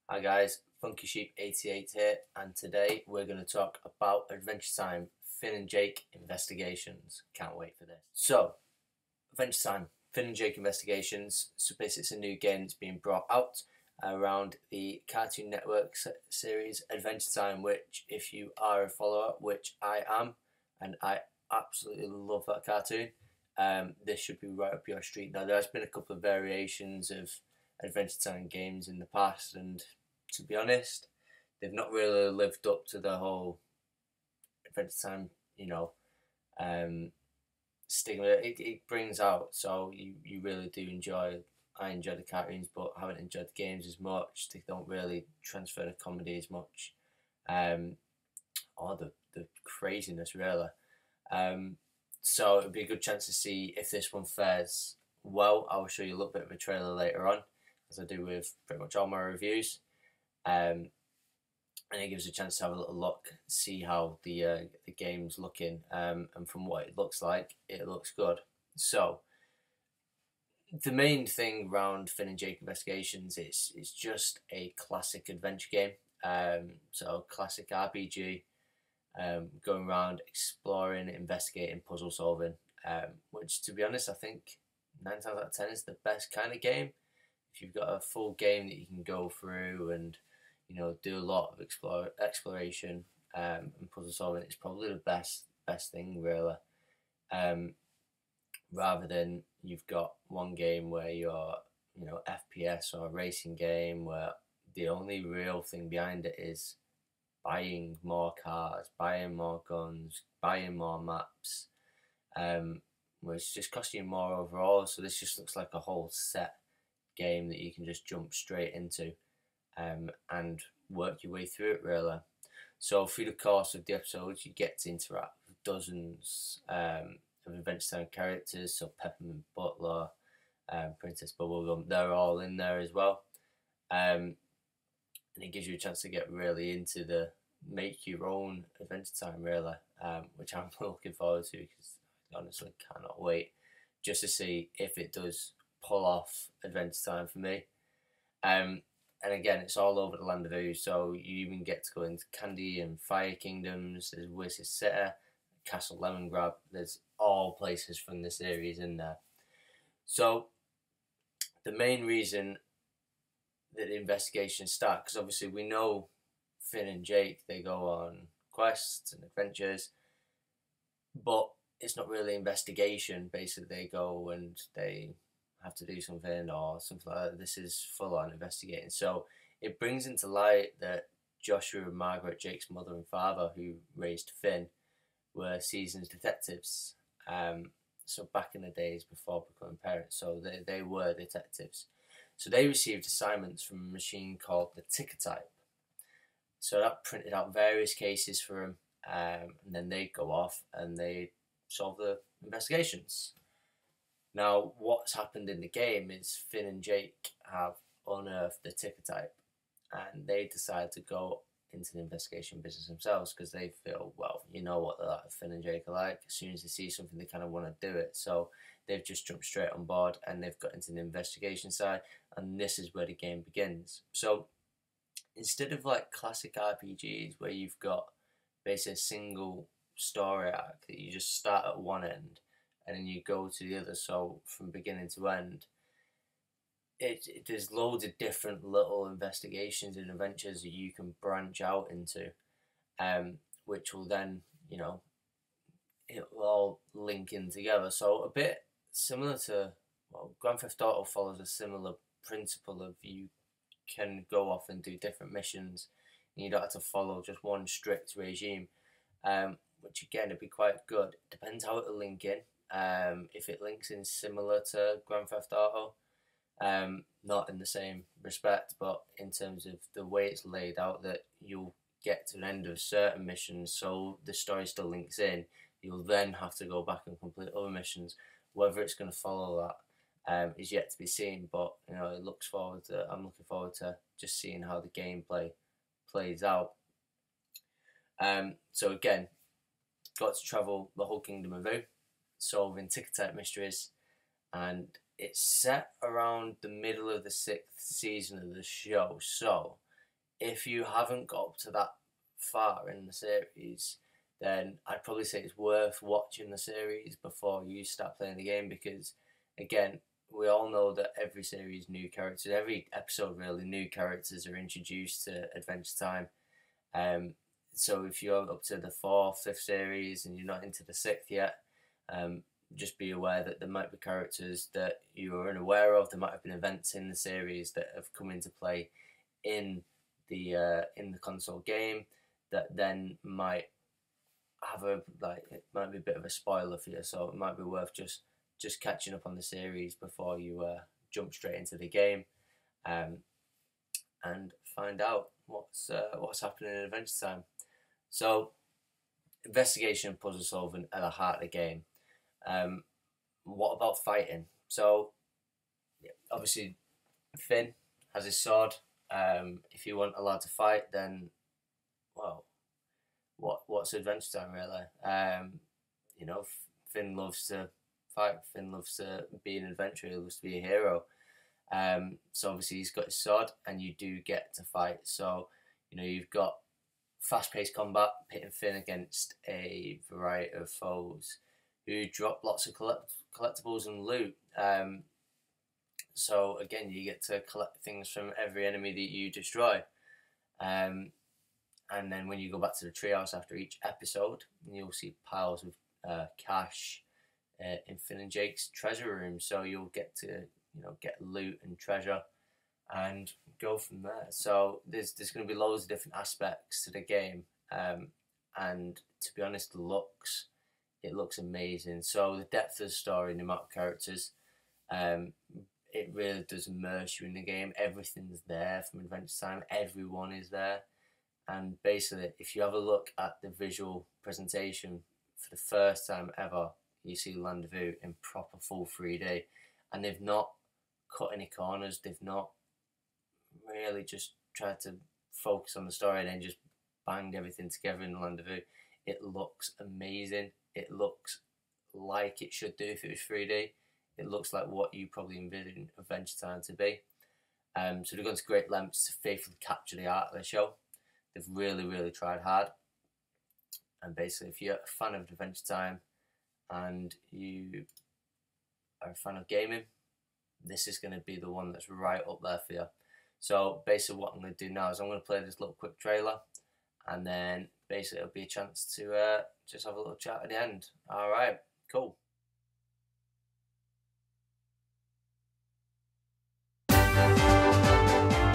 Hi guys, Funky Sheep88 here, and today we're going to talk about Adventure Time Finn and Jake Investigations. Can't wait for this. So, Adventure Time Finn and Jake Investigations. So basically, it's a new game that's being brought out around the Cartoon Network series Adventure Time, which, if you are a follower, which I am, and I absolutely love that cartoon, this should be right up your street. Now, there's been a couple of variations of Adventure Time games in the past, and to be honest, they've not really lived up to the whole Adventure Time, stigma it brings out. So you really do enjoy. I enjoy the cartoons, but haven't enjoyed the games as much. They don't really transfer the comedy as much, or the craziness really. So it'd be a good chance to see if this one fares well. I will show you a little bit of a trailer later on, as I do with pretty much all my reviews. And it gives a chance to have a little look, see how the game's looking, and from what it looks like, it looks good. So the main thing around Finn and Jake Investigations is it's just a classic adventure game. So classic RPG, going around exploring, investigating, puzzle solving, which, to be honest, I think 9 times out of 10 is the best kind of game. If you've got a full game that you can go through and do a lot of exploration, and puzzle solving, it's probably the best thing really. Rather than you've got one game where you're FPS or a racing game where the only real thing behind it is buying more cars, buying more guns, buying more maps, which just costs you more overall. So this just looks like a whole set game that you can just jump straight into, and work your way through it really. So through the course of the episodes, you get to interact with dozens of Adventure Time characters. So Peppermint Butler, Princess Bubblegum, they're all in there as well. And it gives you a chance to get really into the make your own Adventure Time really, which I'm looking forward to, because I honestly cannot wait just to see if it does pull off Adventure Time for me. And again, it's all over the land of Oz, so you even get to go into Candy and Fire Kingdoms. There's Wizard City, Castle Lemongrab. There's all places from the series in there. So the main reason that the investigations start, because obviously we know Finn and Jake, they go on quests and adventures, but it's not really investigation. Basically, they go and they have to do something or something like that. This is full on investigating. So it brings into light that Joshua and Margaret, Jake's mother and father, who raised Finn, were seasoned detectives. So back in the days before becoming parents, so they were detectives. So they received assignments from a machine called the ticker type. So that printed out various cases for them, and then they'd go off and they'd solve the investigations. Now, what's happened in the game is Finn and Jake have unearthed the ticker type, and they decide to go into the investigation business themselves, because they feel, well, you know what Finn and Jake are like. As soon as they see something, they kind of want to do it. So they've just jumped straight on board and they've got into the investigation side, and this is where the game begins. So instead of like classic RPGs where you've got basically a single story arc that you just start at one end and then you go to the other, so from beginning to end, there's loads of different little investigations and adventures that you can branch out into, which will then, it will all link in together. So a bit similar to, well, Grand Theft Auto follows a similar principle of you can go off and do different missions, and you don't have to follow just one strict regime, which again would be quite good. Depends how it'll link in. If it links in similar to Grand Theft Auto, not in the same respect, but in terms of the way it's laid out, that you'll get to an end of certain missions, so the story still links in. You'll then have to go back and complete other missions. Whether it's going to follow that is yet to be seen, but I'm looking forward to just seeing how the gameplay plays out. So again, got to travel the whole kingdom of Oz, solving ticker type mysteries, and it's set around the middle of the 6th season of the show. So if you haven't got up to that far in the series, then I'd probably say it's worth watching the series before you start playing the game, because again, we all know that every series new characters, every episode really, new characters are introduced to Adventure Time. So if you're up to the 4th, 5th series and you're not into the 6th yet, just be aware that there might be characters that you are unaware of. There might have been events in the series that have come into play in the console game that then might have it might be a bit of a spoiler for you. So it might be worth just catching up on the series before you jump straight into the game, and find out what's happening in Adventure Time. So, investigation and puzzle solving are the heart of the game. What about fighting? So, obviously, Finn has his sword. If you weren't allowed to fight, then, well, what's Adventure Time really? Finn loves to fight. Finn loves to be an adventurer. He loves to be a hero. So obviously he's got his sword, and you do get to fight. So you've got fast-paced combat, pitting Finn against a variety of foes who drop lots of collectibles and loot. So again, you get to collect things from every enemy that you destroy. And then when you go back to the treehouse after each episode, you'll see piles of cash in Finn and Jake's treasure room. So you'll get to get loot and treasure and go from there. So there's going to be loads of different aspects to the game, and to be honest, it looks amazing. So the depth of the story and the amount of characters, it really does immerse you in the game. Everything's there from Adventure Time. Everyone is there. And basically, if you have a look at the visual presentation for the first time ever, you see Land Vu in proper full 3D. And they've not cut any corners. They've not really just tried to focus on the story and then just banged everything together in Land Vu. It looks amazing. It looks like it should do if it was 3D. It looks like what you probably envision Adventure Time to be. So they've gone to great lengths to faithfully capture the art of the show. They've really, really tried hard. And basically, if you're a fan of Adventure Time and you are a fan of gaming, this is going to be the one that's right up there for you. So basically what I'm going to do now is I'm going to play this little quick trailer, and then basically it'll be a chance to just have a little chat at the end. Alright, cool.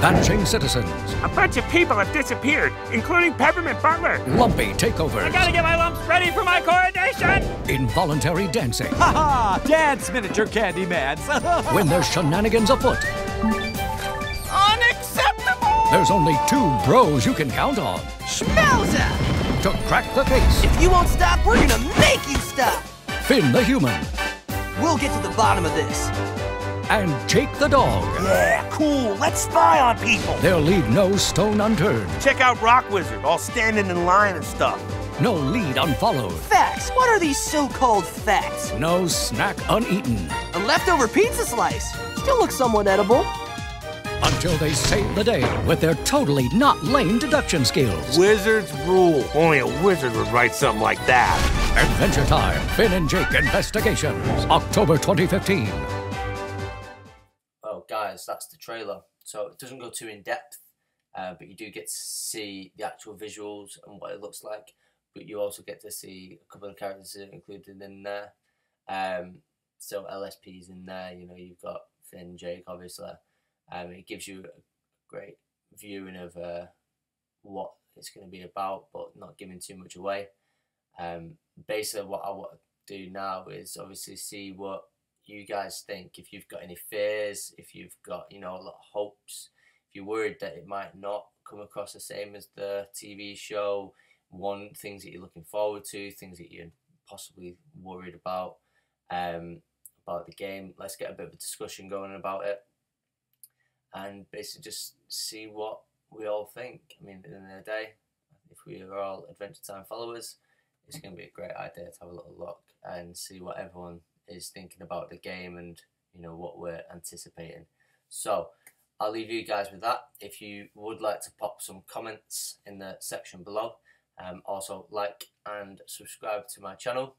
Vanishing citizens. A bunch of people have disappeared, including Peppermint Butler. Lumpy takeovers. I gotta get my lumps ready for my coronation! Involuntary dancing. Ha ha! Dance, miniature candy mans. When there's shenanigans afoot. Unacceptable! There's only 2 bros you can count on. Shmowzowwww! To crack the case. If you won't stop, we're gonna make you stop! Finn the human. We'll get to the bottom of this. And Jake the dog. Yeah, cool. Let's spy on people. They'll leave no stone unturned. Check out Rock Wizard, all standing in line and stuff. No lead unfollowed. Facts? What are these so-called facts? No snack uneaten. A leftover pizza slice. Still looks somewhat edible. Until they save the day with their totally not lame deduction skills. Wizards rule. Only a wizard would write something like that. Adventure Time, Finn and Jake Investigations. October 2015. Guys, that's the trailer. So it doesn't go too in depth, but you do get to see the actual visuals and what it looks like. But you also get to see a couple of characters that are included in there. So LSP's in there. You've got Finn, Jake, obviously. It gives you a great viewing of what it's going to be about, but not giving too much away. Basically, what I want to do now is obviously see what you guys think. If you've got any fears, if you've got a lot of hopes, if you're worried that it might not come across the same as the TV show, things that you're looking forward to, things that you're possibly worried about the game. Let's get a bit of a discussion going about it, and basically just see what we all think. I mean, at the end of the day, if we are all Adventure Time followers, it's going to be a great idea to have a little look and see what everyone is thinking about the game and what we're anticipating. So I'll leave you guys with that. If you would like to pop some comments in the section below, also like and subscribe to my channel.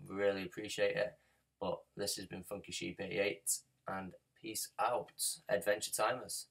Really appreciate it. But this has been Funky Sheep88, and peace out, Adventure Timers.